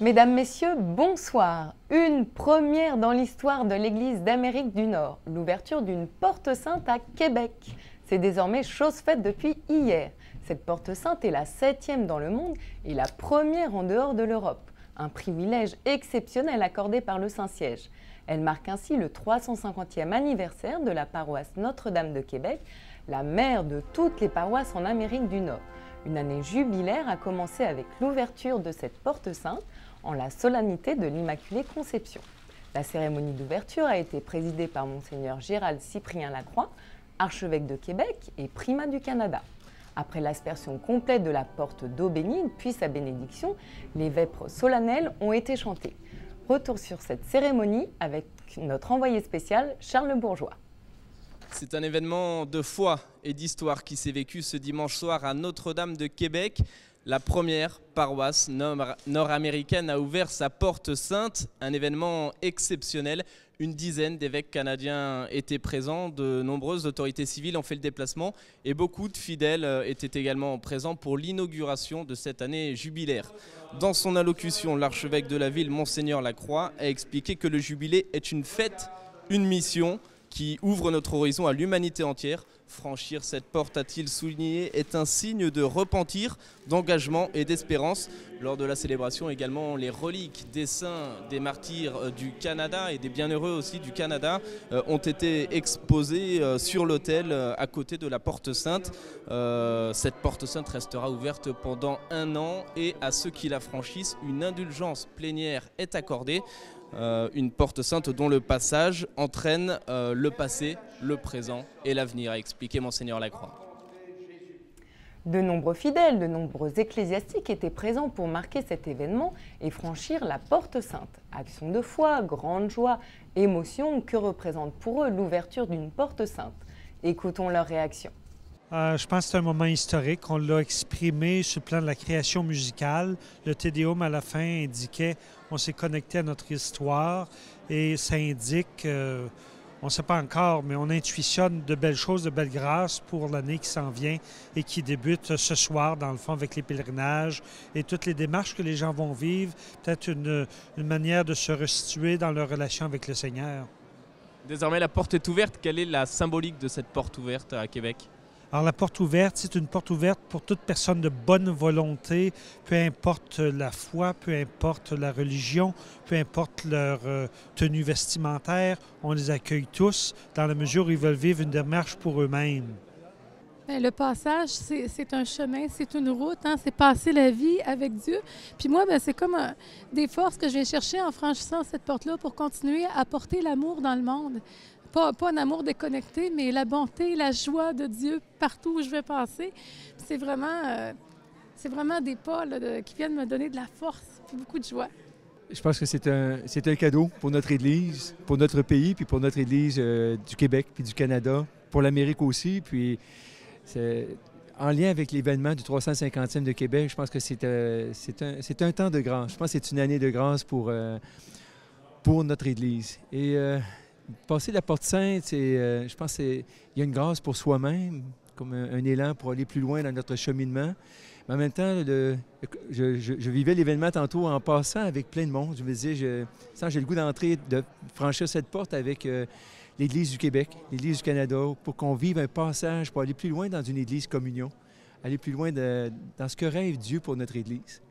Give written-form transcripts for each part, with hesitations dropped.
Mesdames, Messieurs, bonsoir. Une première dans l'histoire de l'Église d'Amérique du Nord, l'ouverture d'une porte sainte à Québec. C'est désormais chose faite depuis hier. Cette porte sainte est la 7e dans le monde et la première en dehors de l'Europe. Un privilège exceptionnel accordé par le Saint-Siège. Elle marque ainsi le 350e anniversaire de la paroisse Notre-Dame de Québec, la mère de toutes les paroisses en Amérique du Nord. Une année jubilaire a commencé avec l'ouverture de cette porte sainte en la solennité de l'Immaculée Conception. La cérémonie d'ouverture a été présidée par Monseigneur Gérald Cyprien Lacroix, archevêque de Québec et primat du Canada. Après l'aspersion complète de la porte d'eau bénite puis sa bénédiction, les vêpres solennelles ont été chantées. Retour sur cette cérémonie avec notre envoyé spécial Charles Bourgeois. C'est un événement de foi et d'histoire qui s'est vécu ce dimanche soir à Notre-Dame de Québec. La première paroisse nord-américaine a ouvert sa porte sainte, un événement exceptionnel. Une dizaine d'évêques canadiens étaient présents, de nombreuses autorités civiles ont fait le déplacement et beaucoup de fidèles étaient également présents pour l'inauguration de cette année jubilaire. Dans son allocution, l'archevêque de la ville, Monseigneur Lacroix, a expliqué que le jubilé est une fête, une mission qui ouvre notre horizon à l'humanité entière. Franchir cette porte, a-t-il souligné, est un signe de repentir, d'engagement et d'espérance. Lors de la célébration également, les reliques des saints, des martyrs du Canada et des bienheureux aussi du Canada ont été exposées sur l'autel à côté de la porte sainte. Cette porte sainte restera ouverte pendant 1 an et à ceux qui la franchissent, une indulgence plénière est accordée. Une porte sainte dont le passage entraîne le passé, le présent et l'avenir, a expliqué Monseigneur Lacroix. De nombreux fidèles, de nombreux ecclésiastiques étaient présents pour marquer cet événement et franchir la porte sainte. Action de foi, grande joie, émotion, que représente pour eux l'ouverture d'une porte sainte? Écoutons leur réaction. Je pense que c'est un moment historique. On l'a exprimé sur le plan de la création musicale. Le Te Deum à la fin indiquait on s'est connecté à notre histoire et ça indique, on ne sait pas encore, mais on intuitionne de belles choses, de belles grâces pour l'année qui s'en vient et qui débute ce soir, dans le fond, avec les pèlerinages et toutes les démarches que les gens vont vivre. Peut-être une manière de se restituer dans leur relation avec le Seigneur. Désormais, la porte est ouverte. Quelle est la symbolique de cette porte ouverte à Québec? Alors, la porte ouverte, c'est une porte ouverte pour toute personne de bonne volonté, peu importe la foi, peu importe la religion, peu importe leur tenue vestimentaire. On les accueille tous dans la mesure où ils veulent vivre une démarche pour eux-mêmes. Bien, le passage, c'est un chemin, c'est une route, hein, c'est passer la vie avec Dieu. Puis moi, bien, c'est comme des forces que je vais chercher en franchissant cette porte-là pour continuer à porter l'amour dans le monde. Pas un amour déconnecté, mais la bonté, la joie de Dieu partout où je vais passer. C'est vraiment des pas là, qui viennent me donner de la force et beaucoup de joie. Je pense que c'est un cadeau pour notre Église, pour notre pays, puis pour notre Église du Québec, puis du Canada, pour l'Amérique aussi. Puis en lien avec l'événement du 350e de Québec, je pense que c'est un temps de grâce. Je pense que c'est une année de grâce pour notre Église. Et passer la porte sainte, je pense qu'il y a une grâce pour soi-même, comme un élan pour aller plus loin dans notre cheminement. Mais en même temps, je vivais l'événement tantôt en passant avec plein de monde. Je me disais, j'ai le goût d'entrer, de franchir cette porte avec l'Église du Québec, l'Église du Canada, pour qu'on vive un passage, pour aller plus loin dans une Église communion, aller plus loin dans ce que rêve Dieu pour notre Église.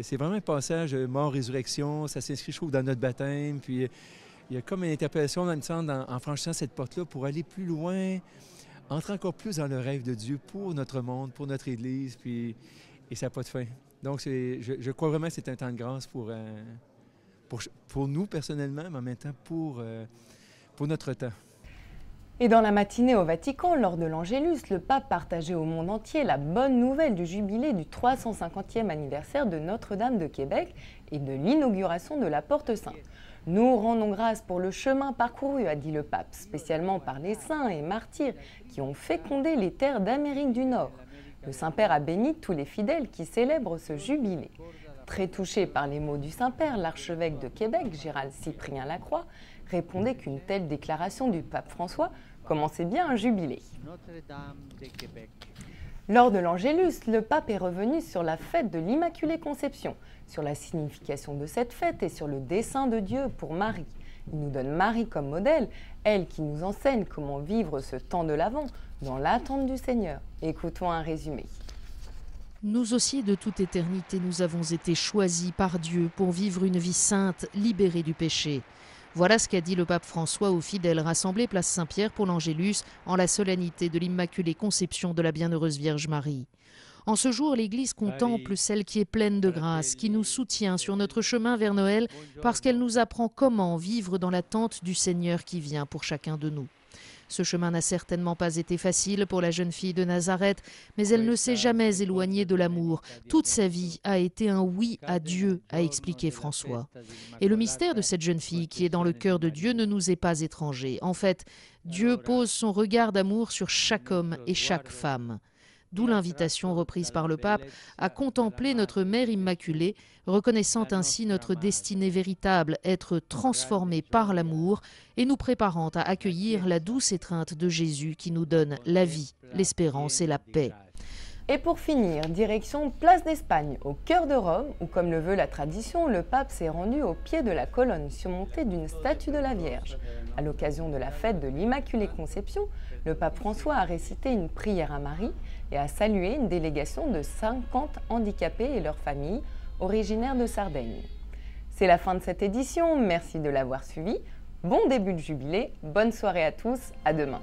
C'est vraiment un passage mort-résurrection, ça s'inscrit, je trouve, dans notre baptême, puis il y a comme une interpellation, dans le sens, en franchissant cette porte-là, pour aller plus loin, entrer encore plus dans le rêve de Dieu pour notre monde, pour notre Église, et ça n'a pas de fin. Donc, je crois vraiment que c'est un temps de grâce pour nous, personnellement, mais en même temps pour notre temps. Et dans la matinée au Vatican, lors de l'Angélus, le pape partageait au monde entier la bonne nouvelle du jubilé du 350e anniversaire de Notre-Dame de Québec et de l'inauguration de la Porte Sainte. Nous rendons grâce pour le chemin parcouru, a dit le pape, spécialement par les saints et martyrs qui ont fécondé les terres d'Amérique du Nord. Le Saint-Père a béni tous les fidèles qui célèbrent ce jubilé. Très touché par les mots du Saint-Père, l'archevêque de Québec, Gérald Cyprien Lacroix, répondait qu'une telle déclaration du pape François commençait bien un jubilé. Lors de l'Angélus, le pape est revenu sur la fête de l'Immaculée Conception, sur la signification de cette fête et sur le dessein de Dieu pour Marie. Il nous donne Marie comme modèle, elle qui nous enseigne comment vivre ce temps de l'Avent dans l'attente du Seigneur. Écoutons un résumé. Nous aussi, de toute éternité, nous avons été choisis par Dieu pour vivre une vie sainte, libérée du péché. Voilà ce qu'a dit le pape François aux fidèles rassemblés place Saint-Pierre pour l'Angélus en la solennité de l'Immaculée Conception de la Bienheureuse Vierge Marie. En ce jour, l'Église contemple celle qui est pleine de grâce, qui nous soutient sur notre chemin vers Noël parce qu'elle nous apprend comment vivre dans l'attente du Seigneur qui vient pour chacun de nous. Ce chemin n'a certainement pas été facile pour la jeune fille de Nazareth, mais elle ne s'est jamais éloignée de l'amour. Toute sa vie a été un oui à Dieu, a expliqué François. Et le mystère de cette jeune fille qui est dans le cœur de Dieu ne nous est pas étranger. En fait, Dieu pose son regard d'amour sur chaque homme et chaque femme. D'où l'invitation reprise par le pape à contempler notre Mère Immaculée, reconnaissant ainsi notre destinée véritable, être transformée par l'amour et nous préparant à accueillir la douce étreinte de Jésus qui nous donne la vie, l'espérance et la paix. Et pour finir, direction Place d'Espagne, au cœur de Rome, où comme le veut la tradition, le pape s'est rendu au pied de la colonne surmontée d'une statue de la Vierge. À l'occasion de la fête de l'Immaculée Conception, le pape François a récité une prière à Marie et a salué une délégation de 50 handicapés et leurs familles originaires de Sardaigne. C'est la fin de cette édition, merci de l'avoir suivi. Bon début de jubilé, bonne soirée à tous, à demain.